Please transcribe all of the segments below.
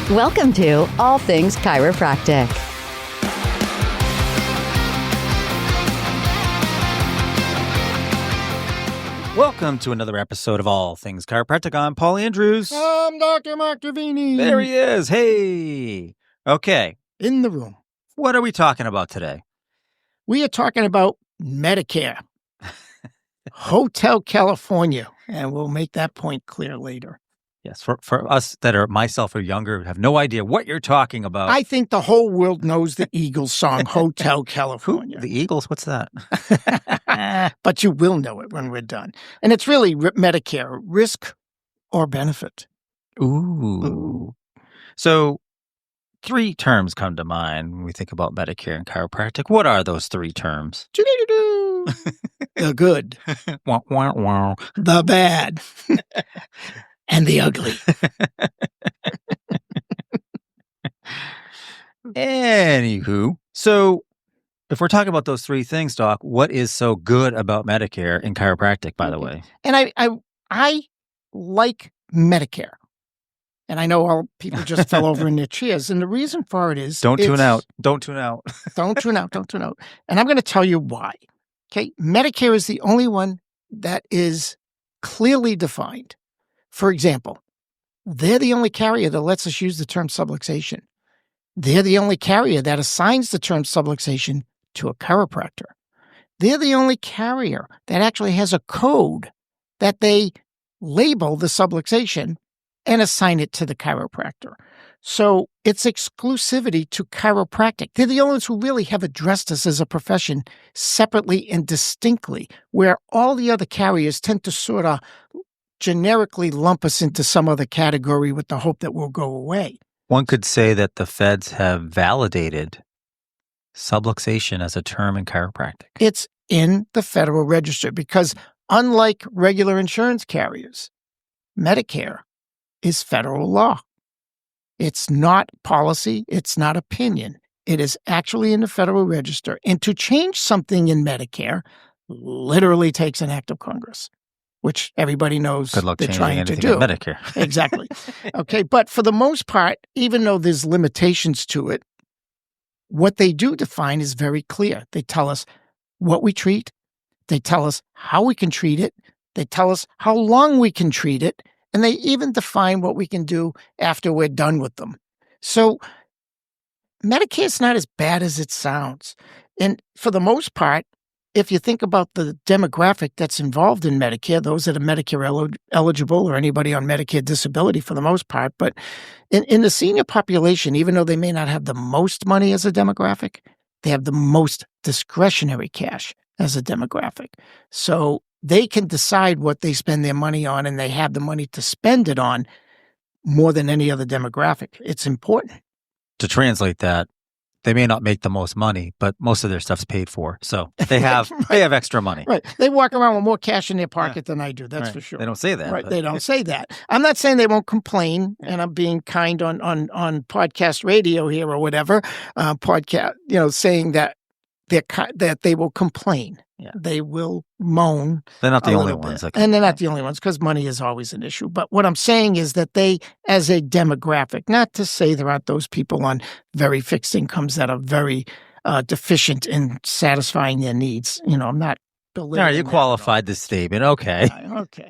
Welcome to All Things Chiropractic. Welcome to another episode of All Things Chiropractic. I'm Paul Andrews. I'm Dr. Mark Davini. There he is. Hey. Okay. In the room. What are we talking about today? We are talking about Medicare. Hotel California. And we'll make that point clear later. Yes, for us that are myself or younger, have no idea what you're talking about. I think the whole world knows the Eagles song, Hotel California. The Eagles? What's that? But you will know it when we're done. And it's really Medicare, risk or benefit. Ooh. So 3 terms come to mind when we think about Medicare and chiropractic. What are those 3 terms? The good, Wah, wah, wah. the bad, and the ugly. Anywho, so if we're talking about those 3 things, Doc, what is so good about Medicare and chiropractic, by the way? And I like Medicare. And I know all people just fell over in their chairs. And the reason for it is... Don't tune out. Don't tune out. Don't tune out. Don't tune out. And I'm going to tell you why. Okay. Medicare is the only one that is clearly defined. For example, they're the only carrier that lets us use the term subluxation. They're the only carrier that assigns the term subluxation to a chiropractor. They're the only carrier that actually has a code that they label the subluxation and assign it to the chiropractor. So it's exclusivity to chiropractic. They're the only ones who really have addressed us as a profession separately and distinctly, where all the other carriers tend to sort of generically lump us into some other category with the hope that we'll go away. One could say that the feds have validated subluxation as a term in chiropractic. It's in the Federal Register because unlike regular insurance carriers, Medicare is federal law. It's not policy. It's not opinion. It is actually in the Federal Register. And to change something in Medicare literally takes an act of Congress, which everybody knows Good luck they're changing trying to anything do. in Medicare. Exactly. Okay. But for the most part, even though there's limitations to it, what they do define is very clear. They tell us what we treat. They tell us how we can treat it. They tell us how long we can treat it. And they even define what we can do after we're done with them. So Medicare is not as bad as it sounds. And for the most part, if you think about the demographic that's involved in Medicare, those that are Medicare eligible or anybody on Medicare disability for the most part, but in the senior population, even though they may not have the most money as a demographic, they have the most discretionary cash as a demographic. So they can decide what they spend their money on, and they have the money to spend it on more than any other demographic. It's important. To translate that, they may not make the most money, but most of their stuff's paid for. So they have Right. they have extra money. Right. They walk around with more cash in their pocket than I do. That's Right. for sure. They don't say that. Right. but- They don't say that. I'm not saying they won't complain, and I'm being kind on podcast radio here or whatever, podcast, saying that that they will complain. Yeah. They will moan. They're not the a only little ones. bit. And they're not the only ones because money is always an issue. But what I'm saying is that they, as a demographic, not to say there aren't those people on very fixed incomes that are very deficient in satisfying their needs. I'm not belittling. All right, you that at all. qualified this statement. Okay. Okay.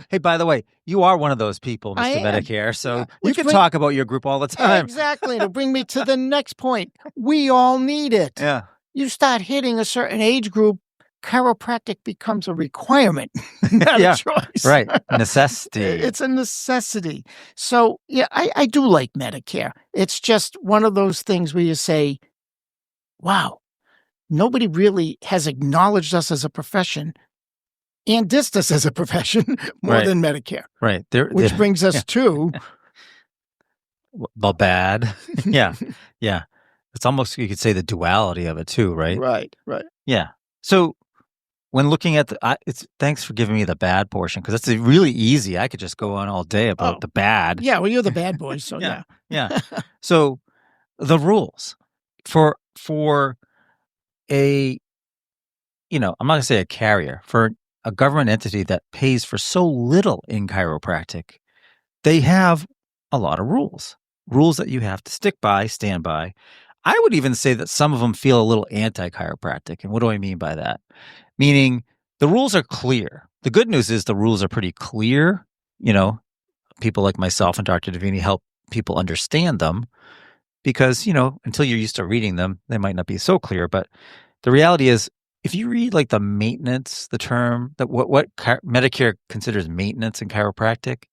Hey, by the way, you are one of those people, I Mr. am. Medicare, so Yeah. you Which can bring- talk about your group all the time. Exactly. It'll bring me to the next point. We all need it. Yeah. You start hitting a certain age group, chiropractic becomes a requirement, not Yeah, a choice. Right. Necessity. It's a necessity. So, yeah, I do like Medicare. It's just one of those things where you say, wow, nobody really has acknowledged us as a profession and dissed us as a profession more Right. than Medicare, Right. which brings us to... the bad. Yeah. Yeah. It's almost, you could say, the duality of it too, right? Right. Yeah. So when looking at thanks for giving me the bad portion, because it's really easy. I could just go on all day about the bad. Yeah, well, you're the bad boy, so yeah. Yeah. So the rules for a, I'm not going to say a carrier, for a government entity that pays for so little in chiropractic, they have a lot of rules. rules that you have to stick by, stand by. I would even say that some of them feel a little anti-chiropractic. And what do I mean by that? Meaning the rules are clear. The good news is the rules are pretty clear. People like myself and Dr. Davini help people understand them because, until you're used to reading them, they might not be so clear. But the reality is, if you read like the maintenance, the term that what Medicare considers maintenance in chiropractic,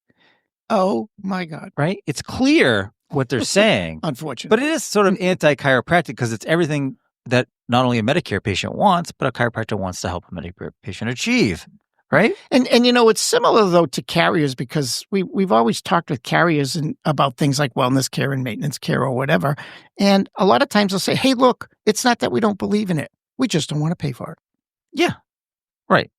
Oh my God. right? It's clear what they're saying. Unfortunately. But it is sort of anti-chiropractic because it's everything that not only a Medicare patient wants, but a chiropractor wants to help a Medicare patient achieve, right? And it's similar though to carriers because we've always talked with carriers about things like wellness care and maintenance care or whatever. And a lot of times they'll say, hey, look, it's not that we don't believe in it. We just don't want to pay for it. Yeah, right.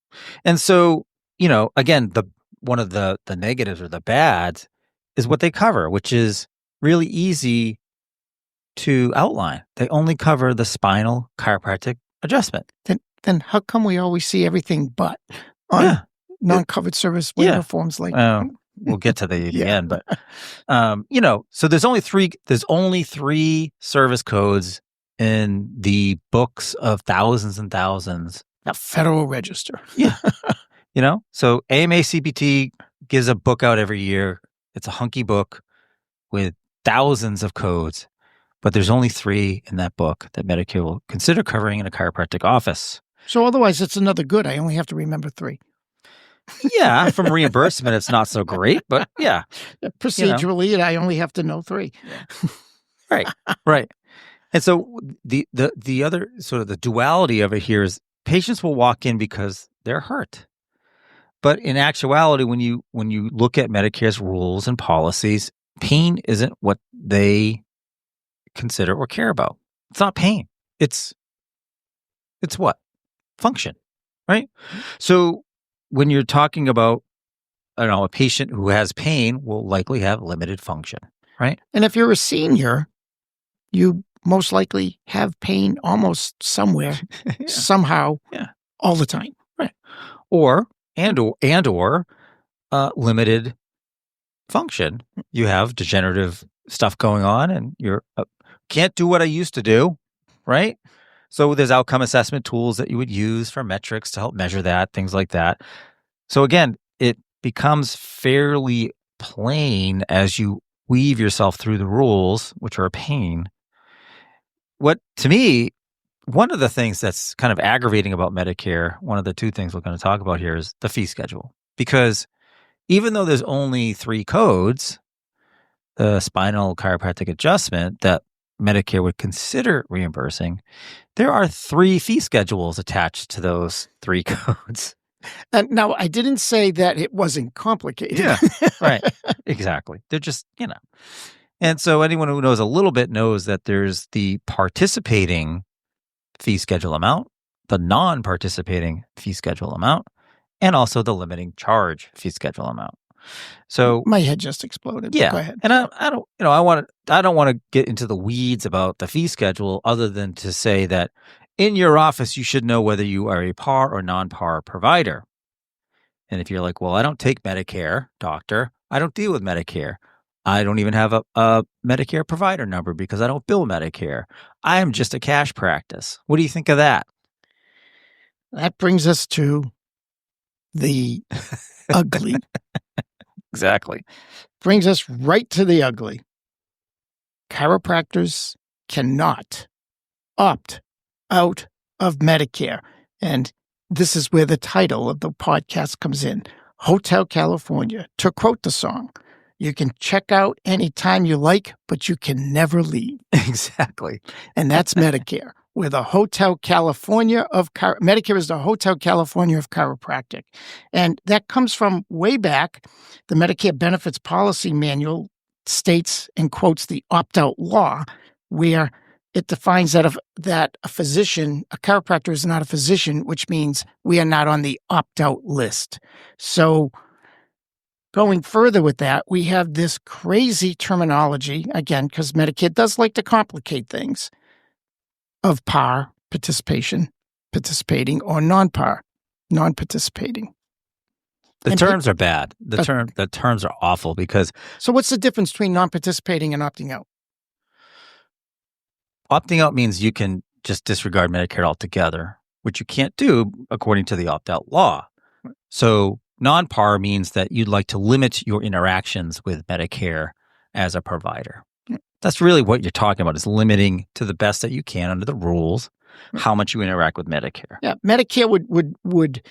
And so, again, one of the negatives or the bads is what they cover, which is really easy to outline. They only cover the spinal chiropractic adjustment. Then how come we always see everything but on non-covered service waiver forms like we'll get to the end, but so there's only three service codes in the books of thousands and thousands. A Federal Register. Yeah. So AMA CPT gives a book out every year. It's a hunky book with thousands of codes, but there's only 3 in that book that Medicare will consider covering in a chiropractic office. So otherwise, it's another good. I only have to remember 3. Yeah, from reimbursement, it's not so great, but yeah. Procedurally, I only have to know 3. Right. And so the other sort of the duality of it here is patients will walk in because they're hurt. But in actuality, when you look at Medicare's rules and policies, pain isn't what they consider or care about. It's not pain. It's what? Function, right? So when you're talking about, a patient who has pain will likely have limited function, right? And if you're a senior, you most likely have pain almost somewhere, somehow, all the time, right? Or limited function. You have degenerative stuff going on, and you're can't do what I used to do, right? So there's outcome assessment tools that you would use for metrics to help measure that, things like that. So again, it becomes fairly plain as you weave yourself through the rules, which are a pain. What, to me, one of the things that's kind of aggravating about Medicare, one of the 2 things we're going to talk about here is the fee schedule. Because even though there's only 3 codes, the spinal chiropractic adjustment that Medicare would consider reimbursing, there are 3 fee schedules attached to those 3 codes. And now, I didn't say that it wasn't complicated. Yeah, right. Exactly. They're just, And so anyone who knows a little bit knows that there's the participating fee schedule amount, the non-participating fee schedule amount, and also the limiting charge fee schedule amount. So my head just exploded. Yeah. Go ahead. And I don't want to get into the weeds about the fee schedule other than to say that in your office, you should know whether you are a par or non-par provider. And if you're like, well, I don't take Medicare, doctor, I don't deal with Medicare. I don't even have a Medicare provider number because I don't bill Medicare. I am just a cash practice. What do you think of that? That brings us to the ugly. Exactly. Brings us right to the ugly. Chiropractors cannot opt out of Medicare. And this is where the title of the podcast comes in. Hotel California. To quote the song, you can check out anytime you like, but you can never leave. Exactly. And that's Medicare. We're the Hotel California of Medicare is the Hotel California of chiropractic. And that comes from way back. The Medicare Benefits Policy Manual states and quotes the opt-out law, where it defines that a physician, a chiropractor is not a physician, which means we are not on the opt-out list. So going further with that, we have this crazy terminology, again, because Medicare does like to complicate things, of par, participation, participating, or non-par, non-participating. The And terms are bad. The terms are awful because So what's the difference between non-participating and opting out? opting out means you can just disregard Medicare altogether, which you can't do according to the opt-out law. So non-par means that you'd like to limit your interactions with Medicare as a provider. That's really what you're talking about, is limiting to the best that you can under the rules how much you interact with Medicare. Yeah, Medicare would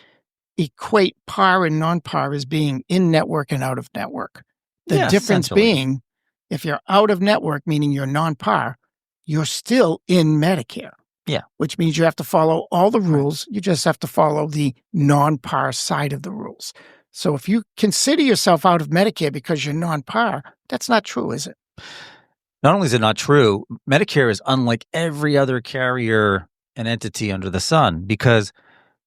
equate par and non-par as being in network and out of network. The difference essentially. being, if you're out of network, meaning you're non-par, you're still in Medicare. Yeah. Which means you have to follow all the rules. You just have to follow the non-par side of the rules. So if you consider yourself out of Medicare because you're non-par, that's not true, is it? Not only is it not true, Medicare is unlike every other carrier and entity under the sun, because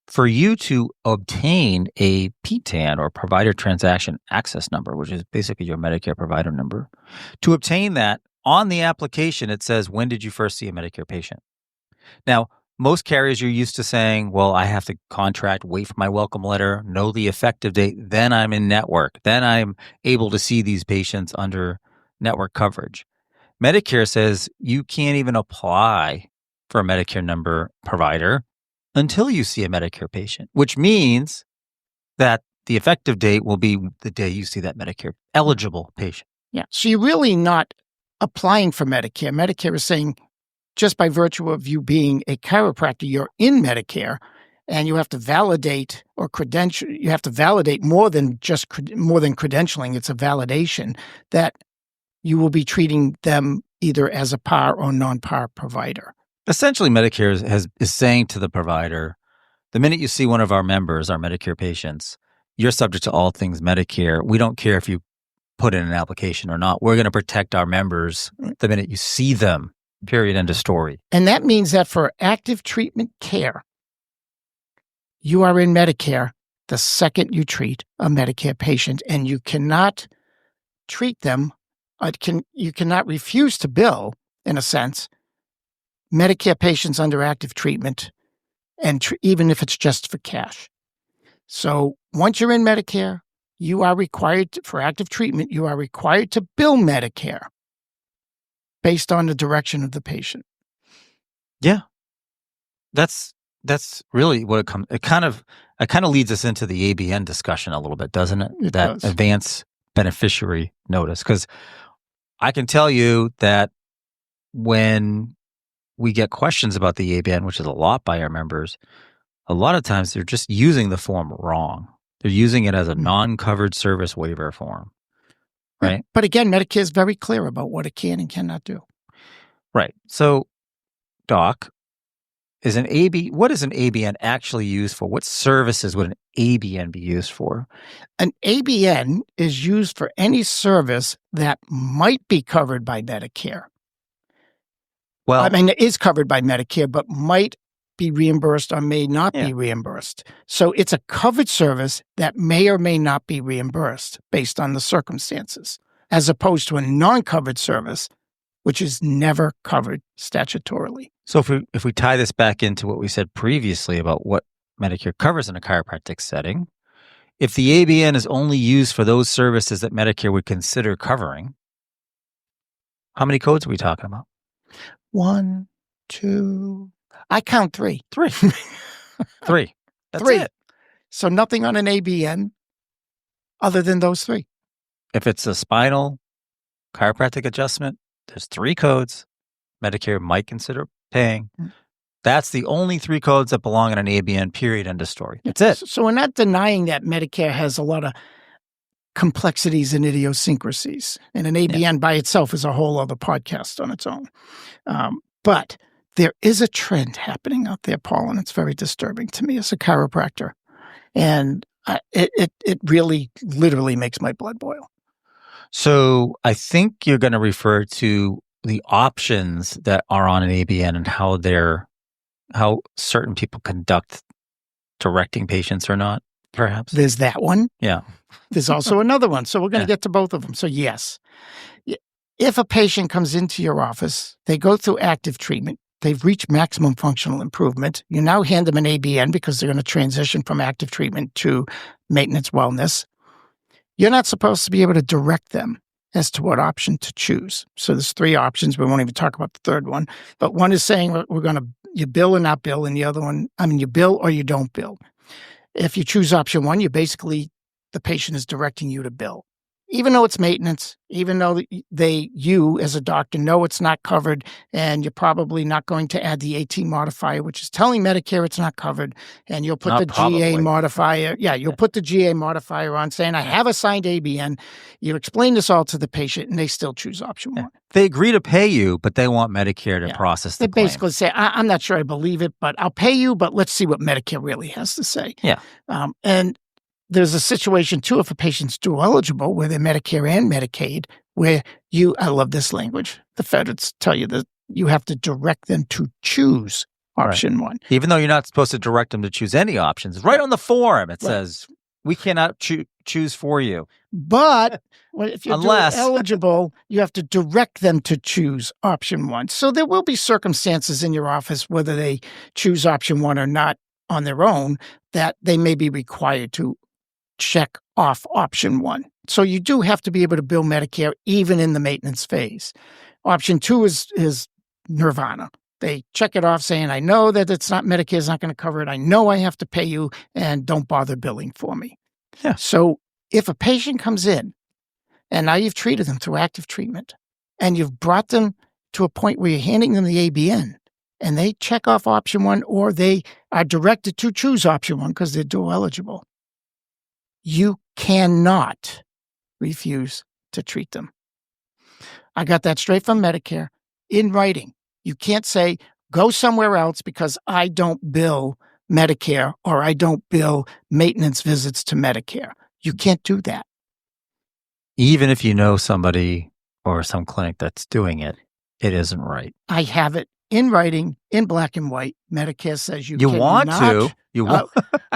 for you to obtain a PTAN, or Provider Transaction Access Number, which is basically your Medicare provider number, to obtain that on the application, it says, when did you first see a Medicare patient? Now, most carriers, you're used to saying, well, I have to contract, wait for my welcome letter, know the effective date, then I'm in network, then I'm able to see these patients under network coverage. Medicare says you can't even apply for a Medicare number provider until you see a Medicare patient, which means that the effective date will be the day you see that Medicare eligible patient. Yeah. So you're really not applying for Medicare. Medicare is saying, just by virtue of you being a chiropractor, you're in Medicare, and you have to validate or credential. You have to validate more than credentialing. It's a validation that you will be treating them either as a par or non-par provider. Essentially, Medicare is saying to the provider, the minute you see one of our members, our Medicare patients, you're subject to all things Medicare. We don't care if you put in an application or not. We're going to protect our members the minute you see them. Period. End of story. And that means that for active treatment care, you are in Medicare the second you treat a Medicare patient, and you cannot treat them. You cannot refuse to bill, in a sense, Medicare patients under active treatment, and even if it's just for cash. So once you're in Medicare, you are required for active treatment. You are required to bill Medicare based on the direction of the patient. Yeah. That's really what it comes. It kind of leads us into the ABN discussion a little bit, doesn't it? It that does. Advance beneficiary notice. Because I can tell you that when we get questions about the ABN, which is a lot by our members, a lot of times they're just using the form wrong. They're using it as a non-covered service waiver form. Right. But again, Medicare is very clear about what it can and cannot do. Right. So, Doc, what is an ABN actually used for? What services would an ABN be used for? An ABN is used for any service that might be covered by Medicare. Well, I mean, it is covered by Medicare, but might be reimbursed or may not be reimbursed. So it's a covered service that may or may not be reimbursed based on the circumstances, as opposed to a non-covered service, which is never covered statutorily. So if we tie this back into what we said previously about what Medicare covers in a chiropractic setting, if the ABN is only used for those services that Medicare would consider covering, how many codes are we talking about? 1, 2, I count 3. 3. 3. That's 3. it. So nothing on an ABN other than those 3. If it's a spinal chiropractic adjustment, there's 3 codes Medicare might consider paying. That's the only 3 codes that belong in an ABN, period, end of story. That's it. So we're not denying that Medicare has a lot of complexities and idiosyncrasies. And an ABN by itself is a whole other podcast on its own. But there is a trend happening out there, Paul, and it's very disturbing to me as a chiropractor. And it really literally makes my blood boil. So I think you're going to refer to the options that are on an ABN and how certain people conduct directing patients or not, perhaps. There's that one. Yeah. There's also another one. So we're going to get to both of them. So yes, if a patient comes into your office, they go through active treatment, they've reached maximum functional improvement. You now hand them an ABN because they're going to transition from active treatment to maintenance wellness. You're not supposed to be able to direct them as to what option to choose. So there's 3 options. We won't even talk about the third one. But one is saying we're going to, you bill or not bill, and the other one, you bill or you don't bill. If you choose option 1, the patient is directing you to bill. Even though it's maintenance, even though you as a doctor know it's not covered, and you're probably not going to add the AT modifier, which is telling Medicare it's not covered, and you'll put GA modifier. Yeah, you'll put the GA modifier on saying, I have a signed ABN. You explain this all to the patient, and they still choose option 1. They agree to pay you, but they want Medicare to process the claim. They basically say, I'm not sure I believe it, but I'll pay you, but let's see what Medicare really has to say. Yeah. And there's a situation, too, if a patient's dual eligible, where they're Medicare and Medicaid, where I love this language. The feds tell you that you have to direct them to choose option 1. Even though you're not supposed to direct them to choose any options. Right on the form, it says, we cannot choose for you. But if you're dual eligible, you have to direct them to choose option 1. So there will be circumstances in your office, whether they choose option 1 or not on their own, that they may be required to check off option 1. So you do have to be able to bill Medicare even in the maintenance phase. Option 2 is nirvana. They check it off saying, I know that it's not Medicare is not going to cover it. I know I have to pay you, and don't bother billing for me. Yeah. So if a patient comes in and now you've treated them through active treatment and you've brought them to a point where you're handing them the ABN and they check off option 1, or they are directed to choose option 1 because they're dual eligible, you cannot refuse to treat them. I got that straight from Medicare in writing. You can't say, go somewhere else because I don't bill Medicare or I don't bill maintenance visits to Medicare. You can't do that. Even if you know somebody or some clinic that's doing it, it isn't right. I have it in writing, in black and white. Medicare says you want to. You want.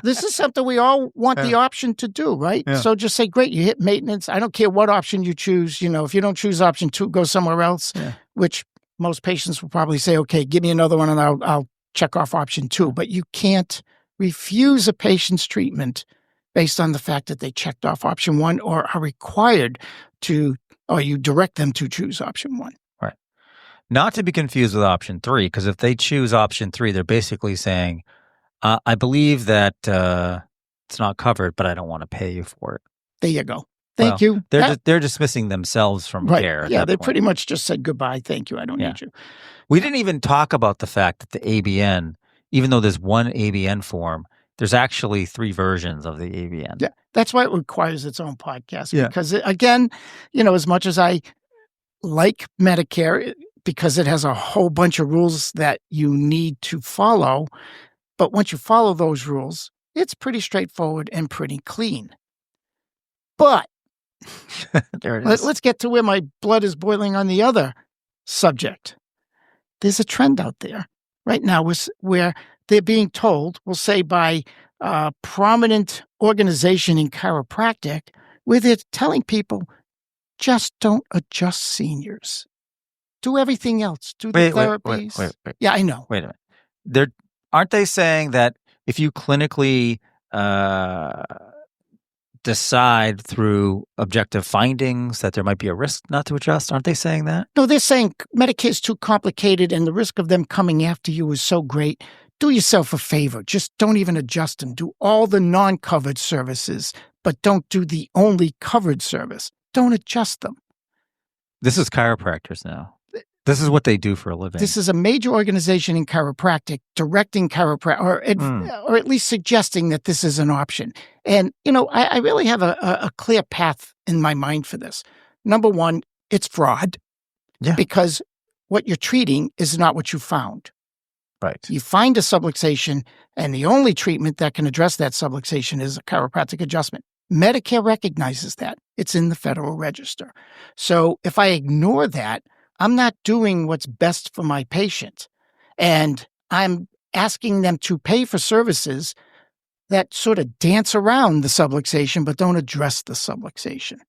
This is something we all want the option to do, right? Yeah. So just say, great, you hit maintenance. I don't care what option you choose. If you don't choose option 2, go somewhere else, which most patients will probably say, okay, give me another one and I'll check off option 2. But you can't refuse a patient's treatment based on the fact that they checked off option 1 or are required to, or you direct them to choose option 1. Right. Not to be confused with option 3, because if they choose option 3, they're basically saying, I believe that it's not covered, but I don't want to pay you for it. There you go. Thank you. They're dismissing themselves from care. Yeah, they pretty much just said goodbye. Thank you. I don't need you. We didn't even talk about the fact that the ABN, even though there's one ABN form, there's actually 3 versions of the ABN. Yeah, that's why it requires its own podcast. Yeah. Because, again, as much as I like Medicare, because it has a whole bunch of rules that you need to follow, but once you follow those rules, it's pretty straightforward and pretty clean. But there it is. Let's get to where my blood is boiling on the other subject. There's a trend out there right now where they're being told, we'll say by a prominent organization in chiropractic, where they're telling people, just don't adjust seniors. Do everything else. Do the therapies. Wait. Yeah, I know. Wait a minute. Aren't they saying that if you clinically decide through objective findings that there might be a risk not to adjust? Aren't they saying that? No, they're saying Medicare is too complicated and the risk of them coming after you is so great. Do yourself a favor. Just don't even adjust them. Do all the non-covered services, but don't do the only covered service. Don't adjust them. This is chiropractors now. This is what they do for a living. This is a major organization in chiropractic directing chiropractic, or at least suggesting that this is an option. And, I really have a clear path in my mind for this. Number one, it's fraud. Yeah. Because what you're treating is not what you found. Right. You find a subluxation, and the only treatment that can address that subluxation is a chiropractic adjustment. Medicare recognizes that. It's in the Federal Register. So if I ignore that, I'm not doing what's best for my patient. And I'm asking them to pay for services that sort of dance around the subluxation, but don't address the subluxation.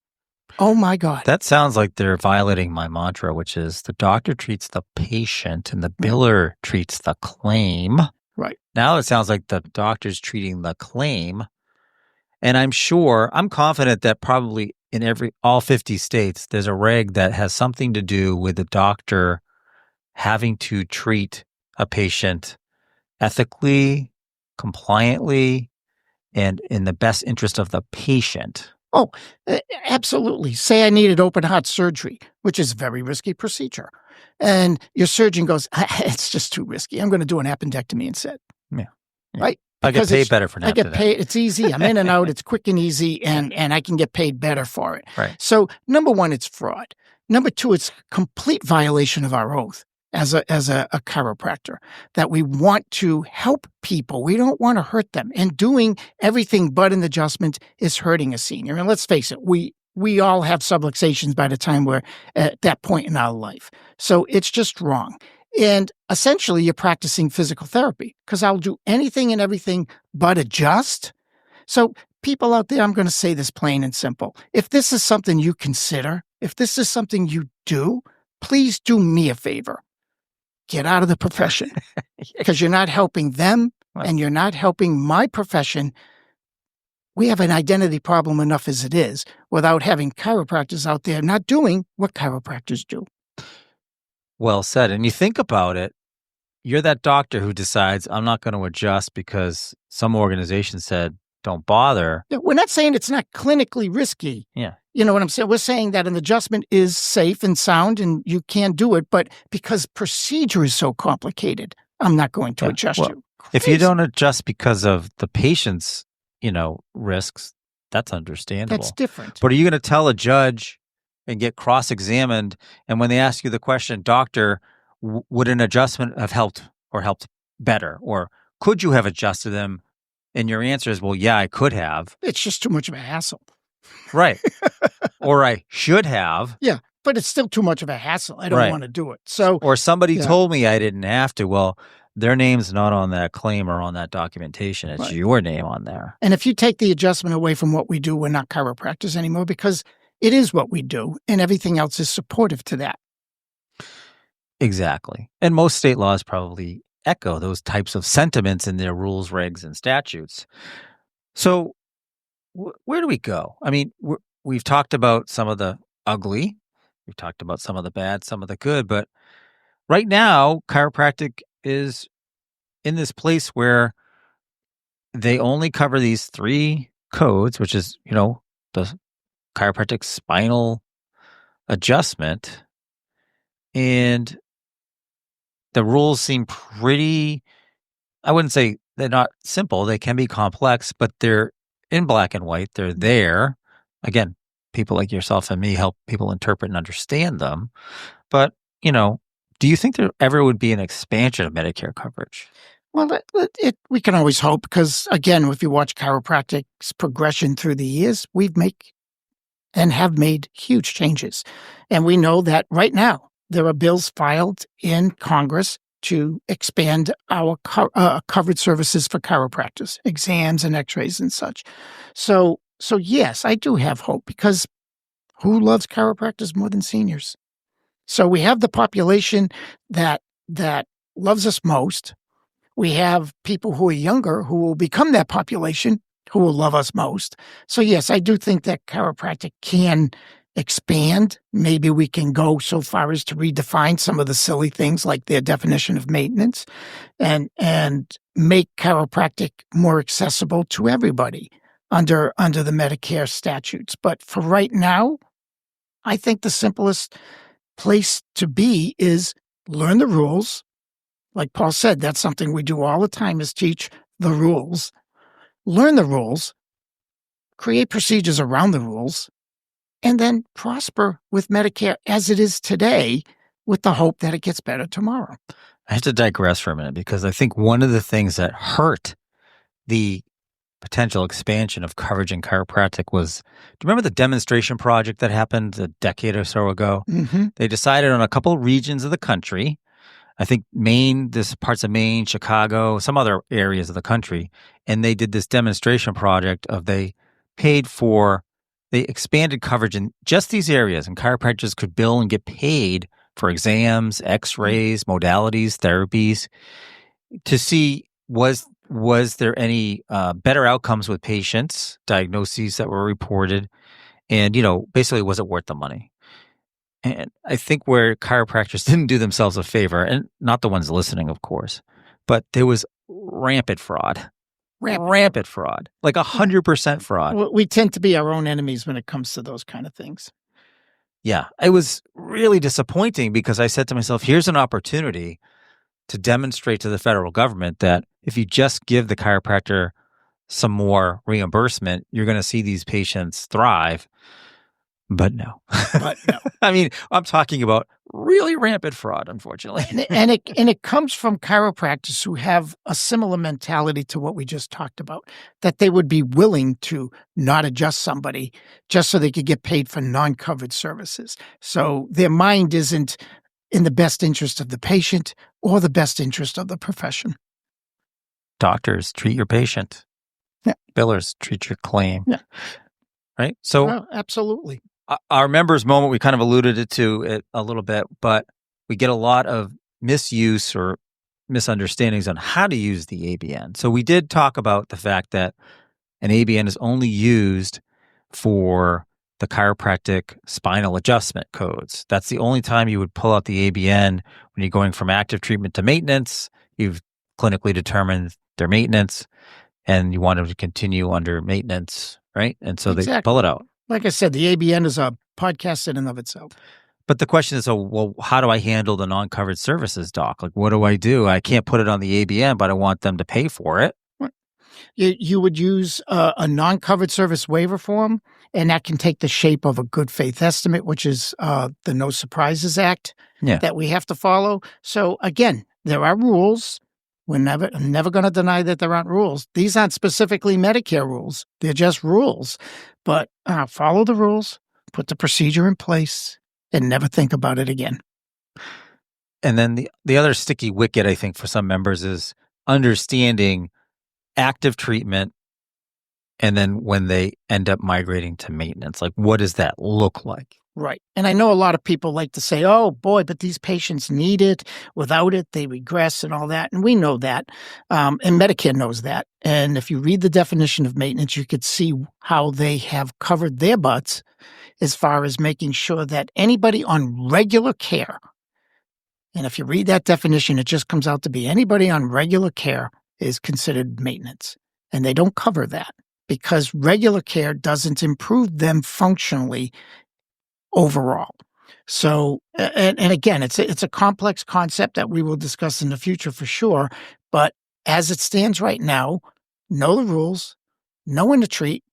Oh my God. That sounds like they're violating my mantra, which is the doctor treats the patient and the biller treats the claim. Right. Now it sounds like the doctor's treating the claim. And I'm confident that probably in all 50 states, there's a reg that has something to do with the doctor having to treat a patient ethically, compliantly, and in the best interest of the patient. Oh, absolutely. Say I needed open heart surgery, which is a very risky procedure. And your surgeon goes, it's just too risky. I'm going to do an appendectomy instead. Yeah. Right? I get paid better for an I get appendectomy. paid. It's easy. I'm in and out. It's quick and easy, and I can get paid better for it. Right. So number one, it's fraud. Number two, it's complete violation of our oath as a chiropractor, that we want to help people. We don't want to hurt them. And doing everything but an adjustment is hurting a senior. And let's face it, we all have subluxations by the time we're at that point in our life. So it's just wrong. And essentially, you're practicing physical therapy, because I'll do anything and everything but adjust. So people out there, I'm going to say this plain and simple. If this is something you consider, if this is something you do, please do me a favor. Get out of the profession, because you're not helping them and you're not helping my profession. We have an identity problem enough as it is without having chiropractors out there not doing what chiropractors do. Well said. And you think about it, you're that doctor who decides, I'm not going to adjust because some organization said, don't bother. Yeah, we're not saying it's not clinically risky. Yeah. You know what I'm saying? We're saying that an adjustment is safe and sound and you can do it, but because procedure is so complicated, I'm not going to adjust you. If you don't adjust because of the patient's, risks, that's understandable. That's different. But are you going to tell a judge and get cross-examined, and when they ask you the question, doctor, would an adjustment have helped better? Or could you have adjusted them? And your answer is, well, yeah, I could have. It's just too much of a hassle. Right. Or I should have. Yeah, but it's still too much of a hassle. I don't want to do it. So, or somebody told me I didn't have to. Well, their name's not on that claim or on that documentation. It's your name on there. And if you take the adjustment away from what we do, we're not chiropractors anymore, because it is what we do and everything else is supportive to that. Exactly. And most state laws probably echo those types of sentiments in their rules, regs, and statutes. So where do we go? I mean, we've talked about some of the ugly. We've talked about some of the bad, some of the good. But right now, chiropractic is in this place where they only cover these 3 codes, which is, the chiropractic spinal adjustment. And the rules seem pretty, I wouldn't say they're not simple. They can be complex, but they're in black and white. They're there. Again, people like yourself and me help people interpret and understand them. But, do you think there ever would be an expansion of Medicare coverage? Well, we can always hope, because, again, if you watch chiropractic's progression through the years, we've have made huge changes. And we know that right now there are bills filed in Congress to expand our covered services for chiropractors, exams and x-rays and such. So yes, I do have hope, because who loves chiropractors more than seniors? So we have the population that loves us most. We have people who are younger who will become that population who will love us most. So yes, I do think that chiropractic can expand. Maybe we can go so far as to redefine some of the silly things like their definition of maintenance and make chiropractic more accessible to everybody under the Medicare statutes. But for right now, I think the simplest place to be is learn the rules. Like Paul said, that's something we do all the time, is teach the rules. Learn the rules, create procedures around the rules, and then prosper with Medicare as it is today, with the hope that it gets better tomorrow. I have to digress for a minute, because I think one of the things that hurt the potential expansion of coverage in chiropractic was, do you remember the demonstration project that happened a decade or so ago? Mm-hmm. They decided on a couple of regions of the country, I think Maine, parts of Maine, Chicago, some other areas of the country, and they did this demonstration project they paid for they expanded coverage in just these areas, and chiropractors could bill and get paid for exams, x-rays, modalities, therapies to see was there any better outcomes with patients, diagnoses that were reported, and, basically, was it worth the money? And I think where chiropractors didn't do themselves a favor, and not the ones listening, of course, but there was rampant fraud. Rampant fraud. Like 100% fraud. We tend to be our own enemies when it comes to those kind of things. Yeah. It was really disappointing because I said to myself, here's an opportunity to demonstrate to the federal government that if you just give the chiropractor some more reimbursement, you're going to see these patients thrive. But no. I mean, I'm talking about really rampant fraud, unfortunately. and it comes from chiropractors who have a similar mentality to what we just talked about, that they would be willing to not adjust somebody just so they could get paid for non-covered services. So their mind isn't in the best interest of the patient or the best interest of the profession. Doctors, treat your patient. Yeah. Billers, treat your claim. Yeah. Right? So absolutely. Our members moment, we kind of alluded to it a little bit, but we get a lot of misuse or misunderstandings on how to use the ABN. So we did talk about the fact that an ABN is only used for the chiropractic spinal adjustment codes. That's the only time you would pull out the ABN when you're going from active treatment to maintenance. You've clinically determined their maintenance and you want them to continue under maintenance, right? And so they pull it out. Like I said, the ABN is a podcast in and of itself. But the question is, well, how do I handle the non-covered services, doc? Like, what do? I can't put it on the ABN, but I want them to pay for it. You would use a non-covered service waiver form, and that can take the shape of a good faith estimate, which is the No Surprises Act that we have to follow. So again, there are rules. We're never going to deny that there aren't rules. These aren't specifically Medicare rules. They're just rules. But follow the rules, put the procedure in place, and never think about it again. And then the other sticky wicket, I think, for some members is understanding active treatment and then when they end up migrating to maintenance. Like, what does that look like? Right. And I know a lot of people like to say, oh, boy, but these patients need it. Without it, they regress and all that. And we know that. And Medicare knows that. And if you read the definition of maintenance, you could see how they have covered their butts as far as making sure that anybody on regular care, and if you read that definition, it just comes out to be anybody on regular care is considered maintenance. And they don't cover that because regular care doesn't improve them functionally overall. So, and again, it's a complex concept that we will discuss in the future for sure. But as it stands right now, know the rules, know when to treat,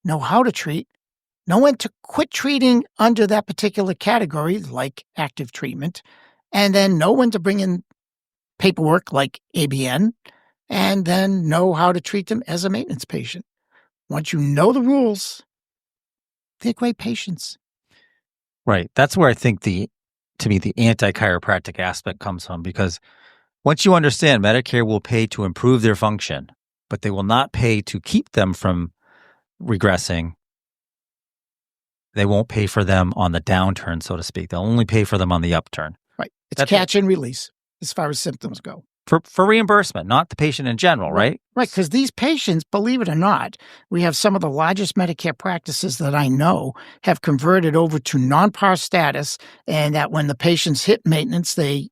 know how to treat, know when to quit treating under that particular category, like active treatment, and then know when to bring in paperwork like ABN, and then know how to treat them as a maintenance patient. Once you know the rules, they're great patients. Right. That's where I think the anti-chiropractic aspect comes from, because once you understand Medicare will pay to improve their function, but they will not pay to keep them from regressing. They won't pay for them on the downturn, so to speak. They'll only pay for them on the upturn. Right. It's catch and release as far as symptoms go. For reimbursement, not the patient in general, right? Right, because these patients, believe it or not, we have some of the largest Medicare practices that I know have converted over to non-par status, and that when the patients hit maintenance, they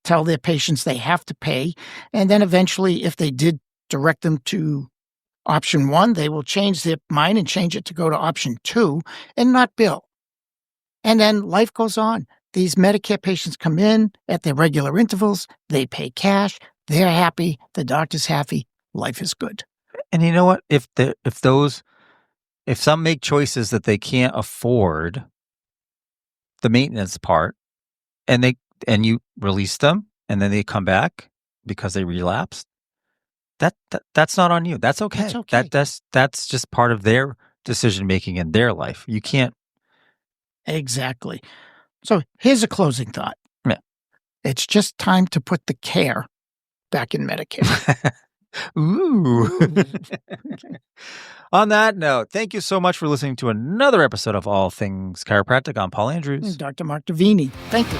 tell their patients they have to pay, and then eventually, if they did direct them to option 1, they will change their mind and change it to go to option 2 and not bill. And then life goes on. These Medicare patients come in at their regular intervals. They pay cash. They're happy. The doctor's happy. Life is good. And you know what? If some make choices that they can't afford the maintenance part, and you release them, and then they come back because they relapsed, that's not on you. That's okay. That's just part of their decision making in their life. You can't. Exactly. So here's a closing thought. Yeah. It's just time to put the care back in Medicare. Ooh. On that note, thank you so much for listening to another episode of All Things Chiropractic. I'm Paul Andrews. Dr. Mark Davini. Thank you.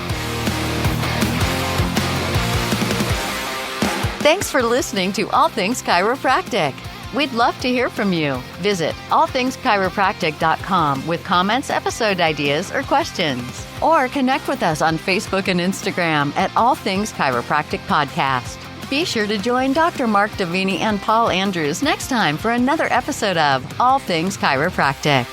Thanks for listening to All Things Chiropractic. We'd love to hear from you. Visit allthingschiropractic.com with comments, episode ideas, or questions. Or connect with us on Facebook and Instagram at All Things Chiropractic Podcast. Be sure to join Dr. Mark Davini and Paul Andrews next time for another episode of All Things Chiropractic.